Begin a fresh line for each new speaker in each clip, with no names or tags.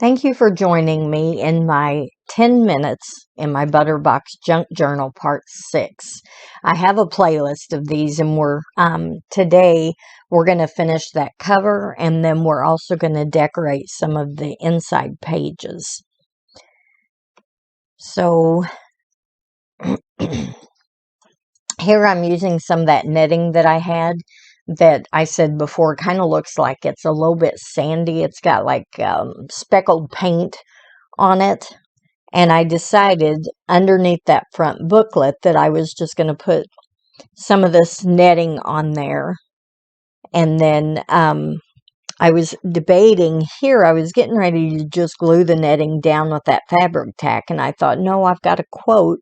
Thank you for joining me in my 10 minutes in my Butterbox Junk Journal Part 6. I have a playlist of these, and today we're going to finish that cover, and then we're also going to decorate some of the inside pages. So here I'm using some of that knitting that I had that I said before kind of looks like it's a little bit sandy. It's got like speckled paint on it. And I decided underneath that front booklet that I was just going to put some of this netting on there. And then I was debating here. I was getting ready to just glue the netting down with that fabric tack. And I thought, no, I've got a quote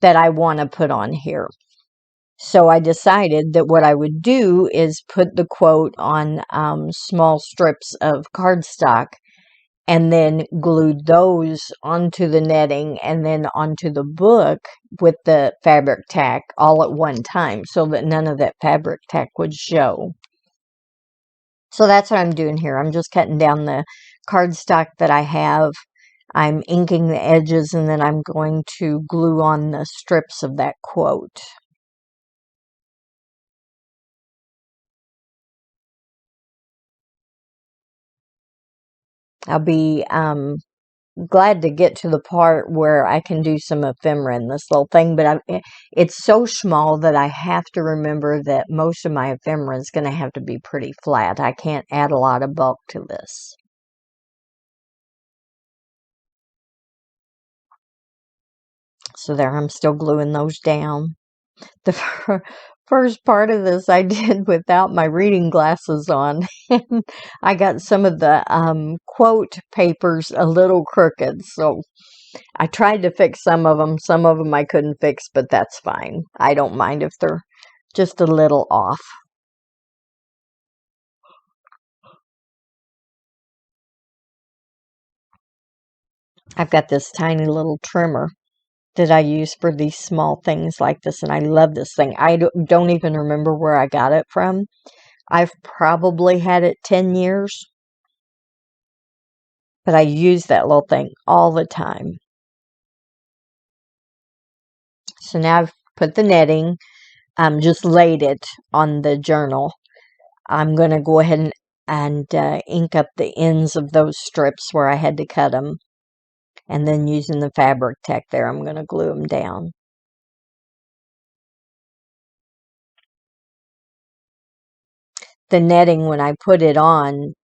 that I want to put on here. So I decided that what I would do is put the quote on small strips of cardstock and then glued those onto the netting and then onto the book with the fabric tack all at one time so that none of that fabric tack would show. So that's what I'm doing here. I'm just cutting down the cardstock that I have. I'm inking the edges, and then I'm going to glue on the strips of that quote. I'll be glad to get to the part where I can do some ephemera in this little thing, but it's so small that I have to remember that most of my ephemera is going to have to be pretty flat. I can't add a lot of bulk to this. So there, I'm still gluing those down. The first part of this I did without my reading glasses on. I got some of the quote papers a little crooked, so I tried to fix some of them. Some of them I couldn't fix, but that's fine. I don't mind if they're just a little off. I've got this tiny little trimmer that I use for these small things like this, and I love this thing. I don't even remember where I got it from. I've probably had it 10 years, but I use that little thing all the time. So now I've put the netting, just laid it on the journal. I'm going to go ahead and ink up the ends of those strips where I had to cut them. And then using the fabric tack there, I'm going to glue them down. The netting, when I put it on,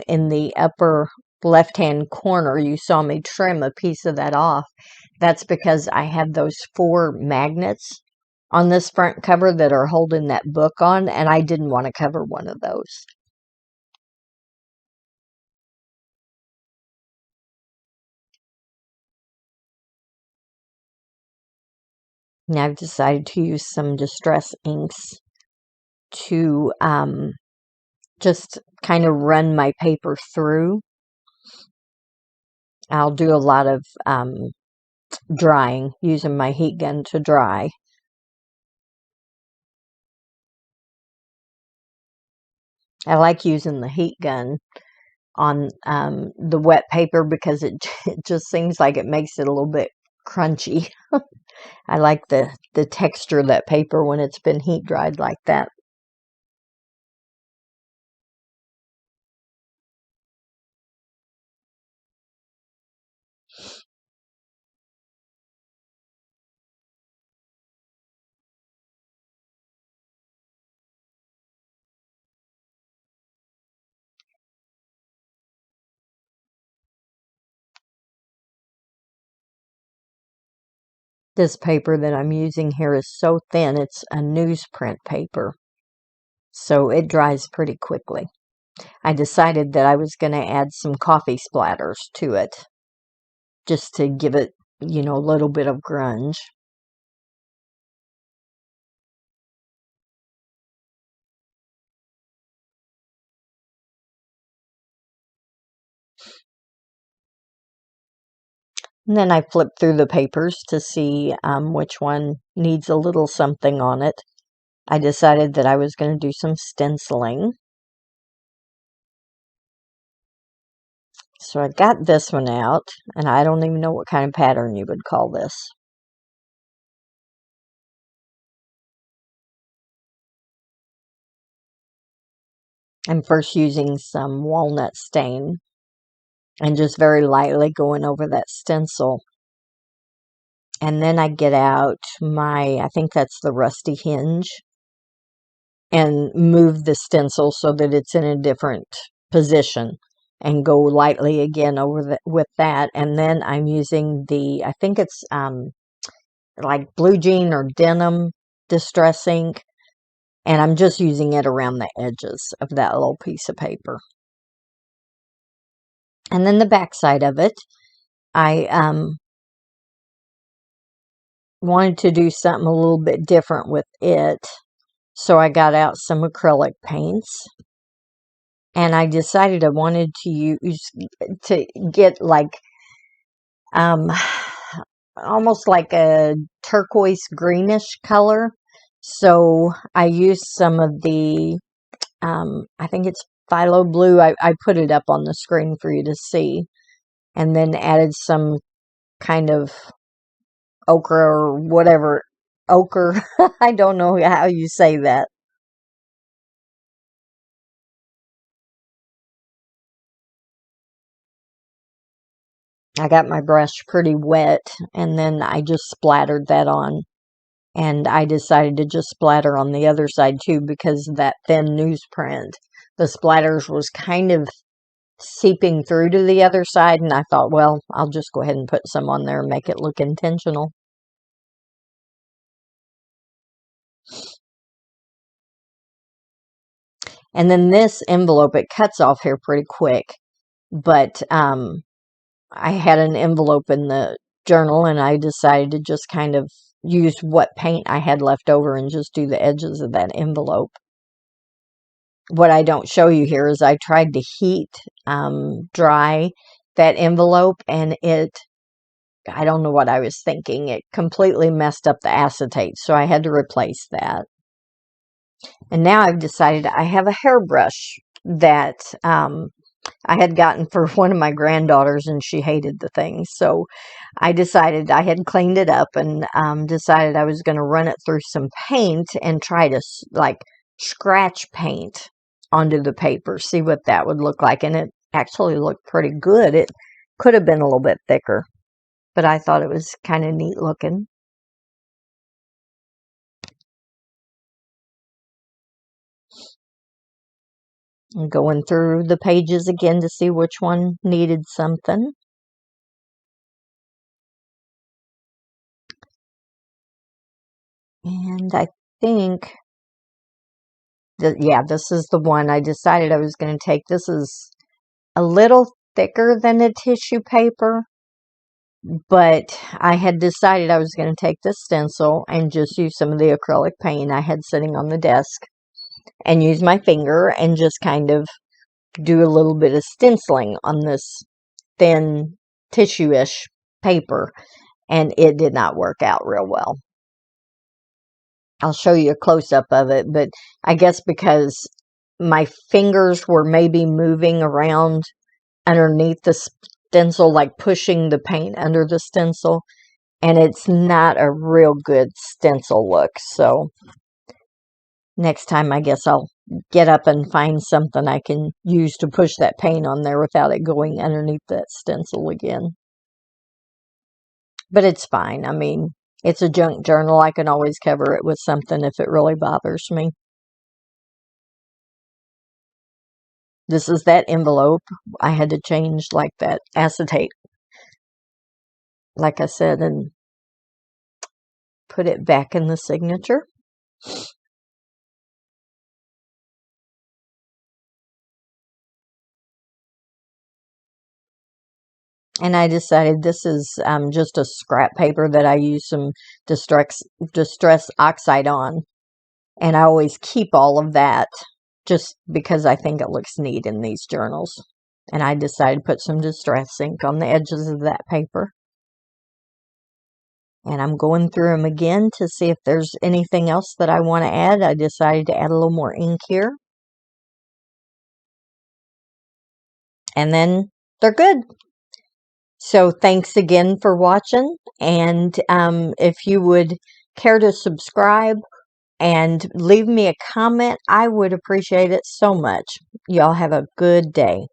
in the upper left-hand corner, you saw me trim a piece of that off. That's because I have those 4 magnets on this front cover that are holding that book on, and I didn't want to cover one of those. Now I've decided to use some Distress inks to just kind of run my paper through. I'll do a lot of drying, using my heat gun to dry. I like using the heat gun on the wet paper because it just seems like it makes it a little bit crunchy. I like the texture of that paper when it's been heat dried like that. This paper that I'm using here is so thin, it's a newsprint paper, so it dries pretty quickly. I decided that I was going to add some coffee splatters to it, just to give it, a little bit of grunge. And then I flipped through the papers to see which one needs a little something on it. I decided that I was going to do some stenciling. So I got this one out, and I don't even know what kind of pattern you would call this. I'm first using some walnut stain and just very lightly going over that stencil. And then I get out I think that's the rusty hinge, and move the stencil so that it's in a different position, and go lightly again over with that. And then I'm using I think it's like blue jean or denim distress ink, and I'm just using it around the edges of that little piece of paper. And then the back side of it, I wanted to do something a little bit different with it, so I got out some acrylic paints, and I decided I wanted to get like almost like a turquoise greenish color. So I used some of the I think it's phthalo blue. I put it up on the screen for you to see, and then added some kind of ochre or whatever. Ochre. I don't know how you say that. I got my brush pretty wet, and then I just splattered that on. And I decided to just splatter on the other side too, because of that thin newsprint. The splatters was kind of seeping through to the other side, and I thought, well, I'll just go ahead and put some on there and make it look intentional. And then this envelope, it cuts off here pretty quick, but I had an envelope in the journal, and I decided to just kind of use what paint I had left over and just do the edges of that envelope. What I don't show you here is I tried to heat dry that envelope, and I don't know what I was thinking. It completely messed up the acetate, so I had to replace that. And now I've decided I have a hairbrush that I had gotten for one of my granddaughters, and she hated the thing. So I decided I had cleaned it up, and decided I was going to run it through some paint and try to like scratch paint onto the paper, see what that would look like. And it actually looked pretty good. It could have been a little bit thicker, but I thought it was kind of neat looking. I'm going through the pages again to see which one needed something. And I think that, yeah, this is the one I decided I was going to take. This is a little thicker than a tissue paper, but I had decided I was going to take this stencil and just use some of the acrylic paint I had sitting on the desk, and use my finger and just kind of do a little bit of stenciling on this thin tissue-ish paper, and it did not work out real well. I'll show you a close-up of it, but I guess because my fingers were maybe moving around underneath the stencil, like pushing the paint under the stencil, and it's not a real good stencil look. So next time, I guess I'll get up and find something I can use to push that paint on there without it going underneath that stencil again. But it's fine. I mean, it's a junk journal. I can always cover it with something if it really bothers me. This is that envelope. I had to change like that acetate, like I said, and put it back in the signature. And I decided this is just a scrap paper that I use some distress oxide on. And I always keep all of that just because I think it looks neat in these journals. And I decided to put some distress ink on the edges of that paper. And I'm going through them again to see if there's anything else that I want to add. I decided to add a little more ink here. And then they're good. So thanks again for watching. And if you would care to subscribe and leave me a comment, I would appreciate it so much. Y'all have a good day.